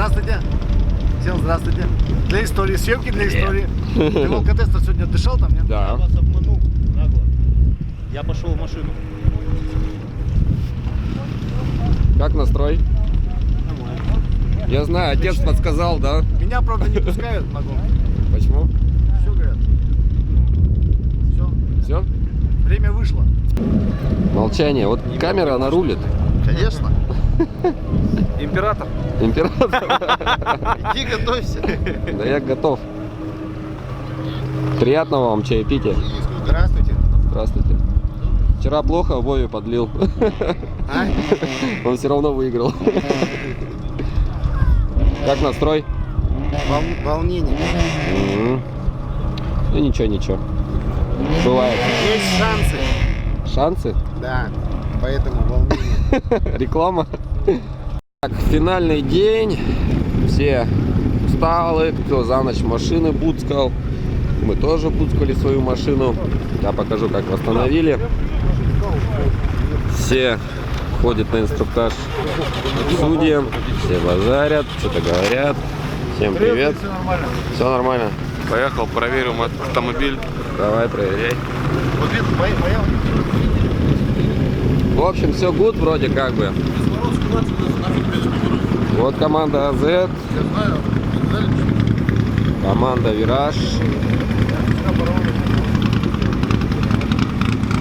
здравствуйте. Всем здравствуйте. Для истории, съемки для истории. Ты в алкотестер сегодня дышал там, нет? Да. Я вас обманул нагло. Я пошел в машину. Как настрой? Я знаю, отец подсказал, да? Меня, правда, не пускают на гонку. Почему? Все говорят. Все. Все? Время вышло. Молчание. Вот камера, она рулит. Конечно. Император. Император. Иди готовься. Да я готов. Приятного вам чаепития. Здравствуйте. Здравствуйте. Вчера плохо, Вове подлил. А? Он все равно выиграл. Как настрой? Волнение. Ну ничего, ничего. Бывает. Есть шансы. Шансы? Да. Поэтому волнение. Реклама. Так, финальный день. Все усталы, кто за ночь машины буцкал. Мы тоже буцкали свою машину. Я покажу, как восстановили. Все ходят на инструктаж к судьям. Все базарят, что-то говорят. Всем привет. Все нормально. Все нормально. Поехал, проверим автомобиль. Давай, проверяй. Вот это поехал. В общем, все гуд вроде как бы. Вот команда АЗ. Команда Вираж.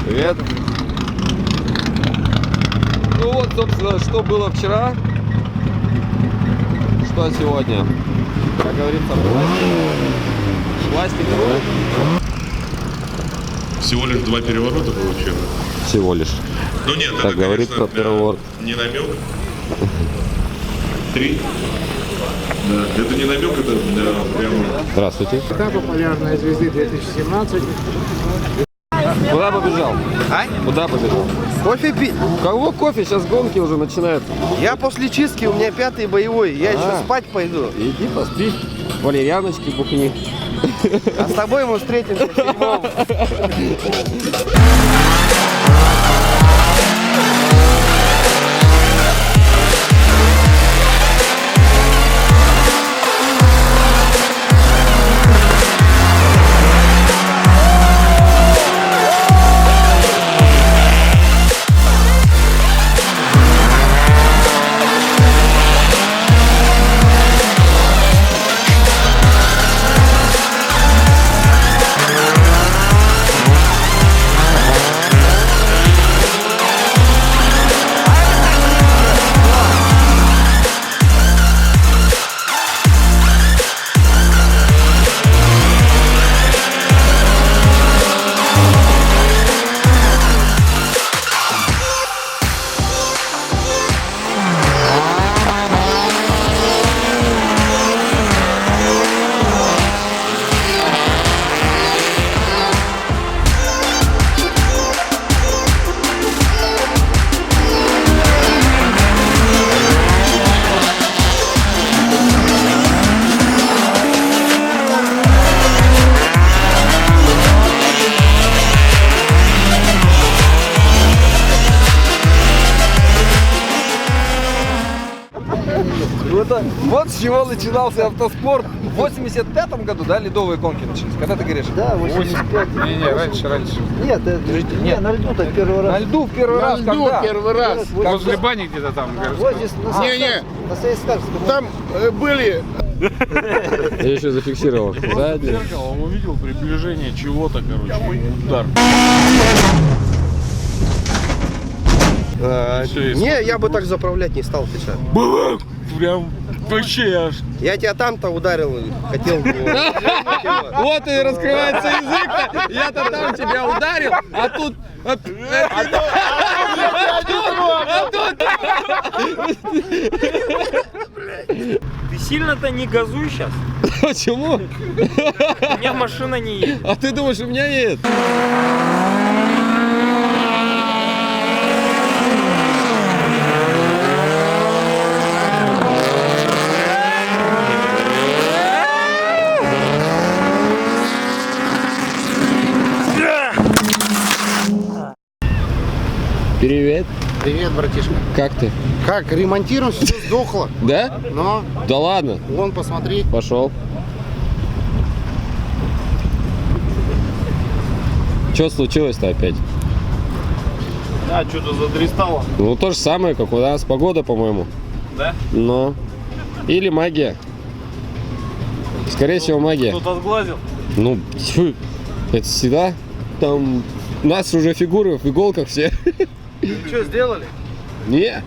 Привет. Ну вот, собственно, что было вчера, что сегодня. Как говорится, пластик. Всего лишь 2 переворота получил. Всего лишь. Ну нет, Так это, говорит конечно, переворот. не намек. 3. Да, это не намек, это прямо... Здравствуйте. Этапа полярной звезды 2017. Куда побежал? А? Куда побежал? Кофе пить? У кого кофе? Сейчас гонки уже начинаются. Я после чистки, у меня 5-й боевой, я еще А. спать пойду. Иди поспи. Валерьяночки бухни. А с тобой мы встретимся в 7-м. Вот с чего начинался автоспорт. В 85-м году, да, ледовые гонки начались? Когда ты говоришь? Да, 85. Не, раньше. Нет, не, на льду так первый раз. На льду в первый раз, когда? Первый раз. Возле бани где-то там. Вот здесь на Не-не. на Советском. Там были... Я еще зафиксировал. Сзади. Он увидел приближение чего-то, короче. Удар. Не, я бы так заправлять не стал, ты что? Прям вообще аж. Я тебя там-то ударил, хотел его. Вот и раскрывается язык-то. Я-то там тебя ударил, а тут... Ты сильно-то не газуй сейчас. Почему? У меня машина не едет. А ты думаешь, у меня едет? Привет. Привет, братишка. Как ты? Как, ремонтируем, все сдохло. Да? Но, Да ладно. вон, посмотри. Пошел. Что случилось-то опять? А, что-то задристало. Ну, то же самое, как у нас. Погода, по-моему. Да? Но. Или магия. Скорее всего, магия. Кто-то сглазил. Ну, тьфу, это всегда. Там у нас уже фигуры в иголках все. Что сделали? Не.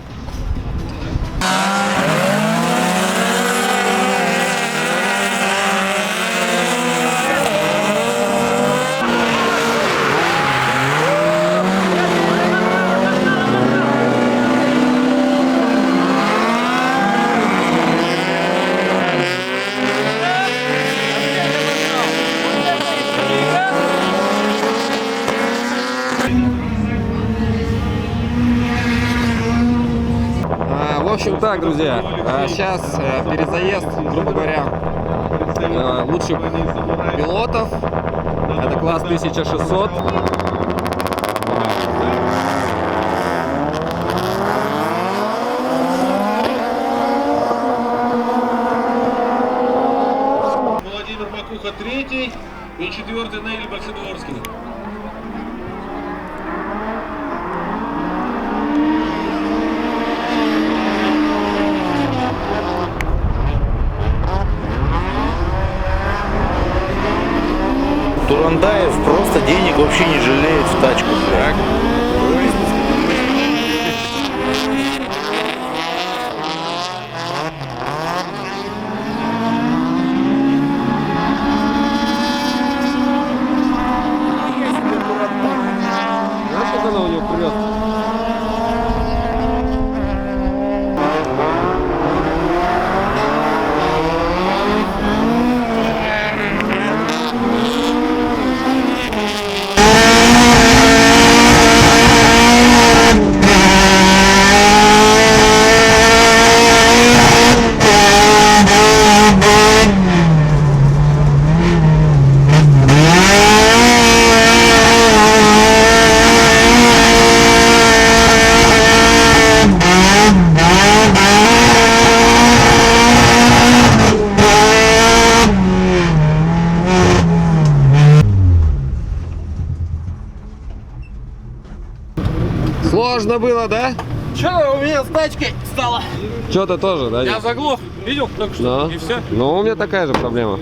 В общем так, друзья, сейчас перезаезд, грубо говоря, лучших пилотов. Это класс 1600. Владимир Макуха третий и четвертый Наиль Большедворский. Турандаев просто денег вообще не жалеет в тачку. Так. Знаешь, как она у нее прет? Сложно было, да? Что у меня с тачкой стало? Что-то тоже, да? Я заглох. Видел только что? Ну, И все. ну, у меня такая же проблема.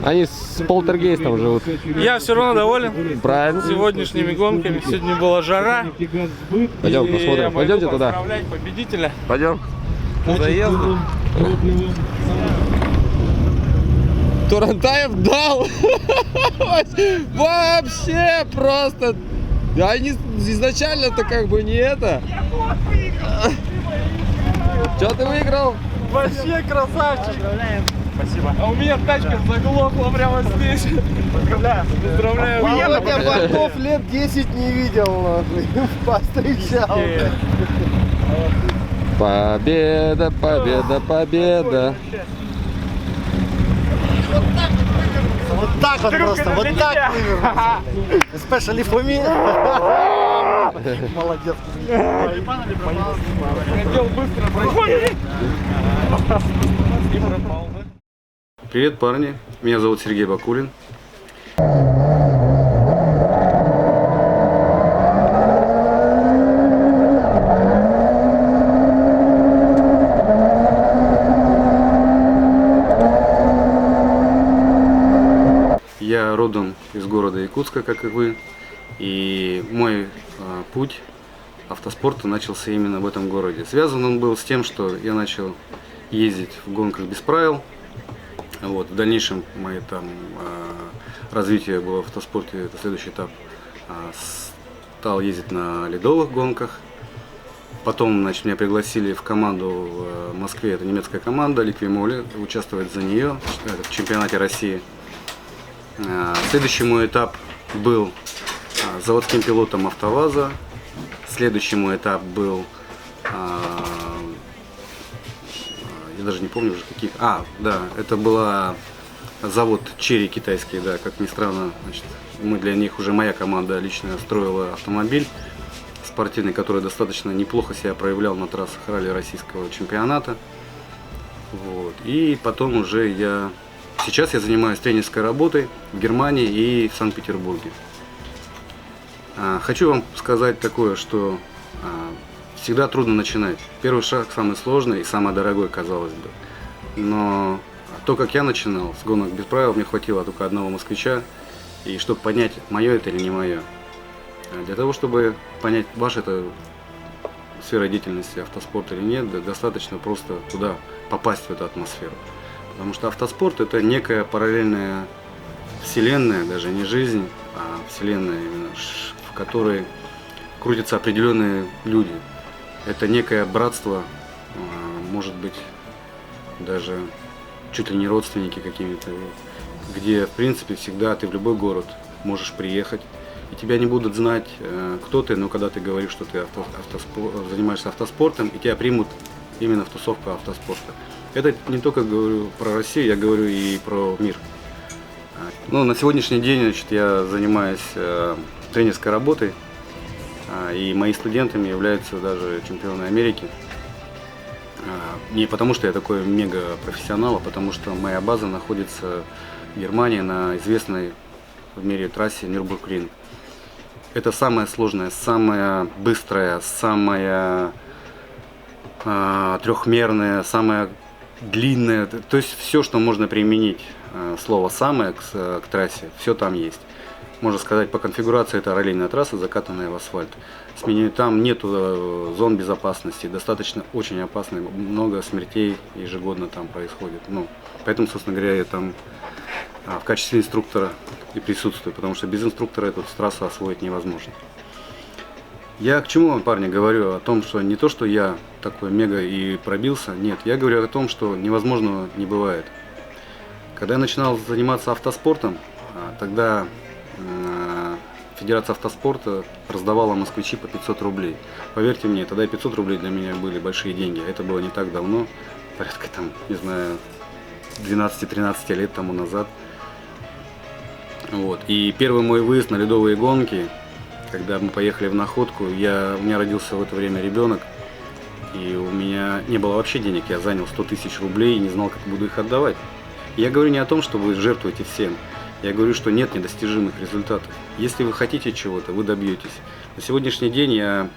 Они с полтергейстом живут. Я все равно доволен Правильно. сегодняшними гонками. Сегодня была жара. Пойдем И посмотрим. я Пойдемте пойду туда. поздравлять победителя. Пойдем. Заезда. Турантаев дал. Вообще просто. Они изначально-то как бы не это. Что ты выиграл? Вообще красавчик. Спасибо. А у меня тачка заглохла прямо здесь. Поздравляю. Поздравляю. Володя Бортов лет 10 не видел, повстречал. Победа, победа, победа. Вот так вот просто, вот так вывернулся. Especially for me. Молодец. Хотел быстро пройти. И пропал. Привет, парни. Меня зовут Сергей Бакулин. Я родом из города Якутска, как и вы, и мой путь автоспорта начался именно в этом городе. Связан он был с тем, что я начал ездить в гонках без правил. Вот, в дальнейшем мое развитие было в автоспорте, это следующий этап. Стал ездить на ледовых гонках. Потом, значит, меня пригласили в команду в Москве, это немецкая команда Ликвимоли, участвовать за нее в чемпионате России. Следующий мой этап был заводским пилотом АвтоВАЗа. Следующий мой этап был, я даже не помню уже каких. Да, это была завод Черри китайский, да, как ни странно, значит, мы для них уже моя команда лично строила автомобиль. спортивный, который достаточно неплохо себя проявлял на трассах ралли российского чемпионата. Вот. И потом уже сейчас я занимаюсь тренерской работой в Германии и в Санкт-Петербурге. Хочу вам сказать такое, что всегда трудно начинать. Первый шаг самый сложный и самый дорогой, казалось бы. Но то, как я начинал с гонок без правил, мне хватило только одного москвича. И чтобы понять, мое это или не мое. Для того, чтобы понять, ваша это сфера деятельности автоспорт или нет, достаточно просто туда попасть, в эту атмосферу. Потому что автоспорт — это некая параллельная вселенная, даже не жизнь, а вселенная именно, в которой крутятся определенные люди. Это некое братство, может быть, даже чуть ли не родственники какими-то, где, в принципе, всегда ты в любой город можешь приехать, и тебя не будут знать, кто ты, но когда ты говоришь, что ты занимаешься автоспортом, и тебя примут именно в тусовку автоспорта. Это не только говорю про Россию, я говорю и про мир. Ну, на сегодняшний день, значит, я занимаюсь тренерской работой, и моими студентами являются даже чемпионы Америки. Не потому, что я такой мега-профессионал, а потому что моя база находится в Германии на известной в мире трассе Нюрбургринг. Это самая сложная, самая быстрая, самая трехмерная, самая длинная. То есть все, что можно применить, слово «самое» к трассе, все там есть. Можно сказать, по конфигурации это раллийная трасса, закатанная в асфальт. Там нету зон безопасности, достаточно очень опасно, много смертей ежегодно там происходит. Поэтому, собственно говоря, я там в качестве инструктора и присутствую, потому что без инструктора эту трассу освоить невозможно. Я к чему вам, парни, говорю? О том, что не то, что я такой мега и пробился, нет. Я говорю о том, что невозможного не бывает. Когда я начинал заниматься автоспортом, тогда Федерация автоспорта раздавала москвичи по 500 рублей. Поверьте мне, тогда и 500 рублей для меня были большие деньги. Это было не так давно, порядка там, не знаю, 12-13 лет тому назад. Вот. И первый мой выезд на ледовые гонки, когда мы поехали в Находку, у меня родился в это время ребенок, и у меня не было вообще денег, я занял 100 тысяч рублей и не знал, как буду их отдавать. Я говорю не о том, что вы жертвуете всем, я говорю, что нет недостижимых результатов. Если вы хотите чего-то, вы добьетесь. На сегодняшний день я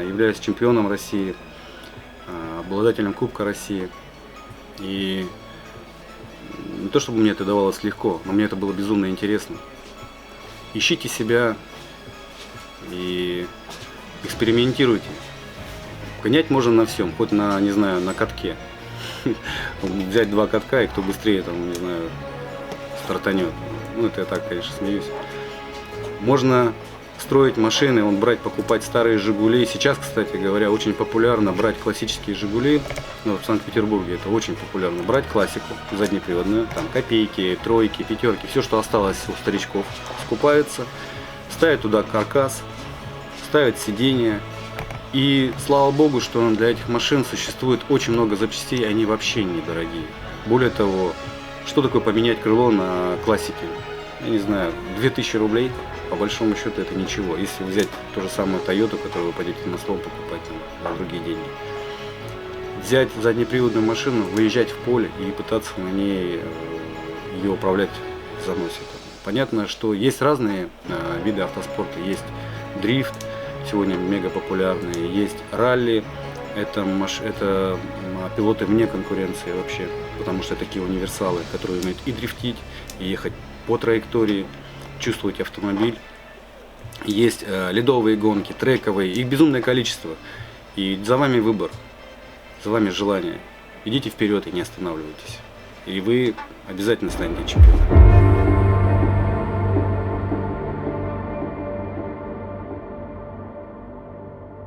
являюсь чемпионом России, обладателем Кубка России, и не то чтобы мне это давалось легко, но мне это было безумно интересно. Ищите себя и экспериментируйте. Гонять можно на всем, хоть на, не знаю, на катке. Взять 2 катка, и кто быстрее, там, не знаю, стартанет. Это я так, конечно, смеюсь. Можно строить машины, покупать старые «Жигули». Сейчас, кстати говоря, очень популярно брать классические «Жигули». В Санкт-Петербурге это очень популярно. Брать классику заднеприводную, там копейки, тройки, пятерки, все, что осталось у старичков, скупается, ставят туда каркас, ставят сиденья. И слава богу, что для этих машин существует очень много запчастей, они вообще недорогие. Более того, что такое поменять крыло на классике? Я не знаю, 2000 рублей, по большому счету это ничего. Если взять ту же самую Toyota, которую вы пойдете на слом покупать за другие деньги. Взять заднеприводную машину, выезжать в поле и пытаться на ней ее управлять в заносе. Понятно, что есть разные виды автоспорта. Есть дрифт, сегодня мега популярные, есть ралли. Это пилоты вне конкуренции вообще, потому что такие универсалы, которые умеют и дрифтить, и ехать по траектории, чувствовать автомобиль. Есть ледовые гонки, трековые, их безумное количество. И за вами выбор, за вами желание. Идите вперед и не останавливайтесь. И вы обязательно станете чемпионом.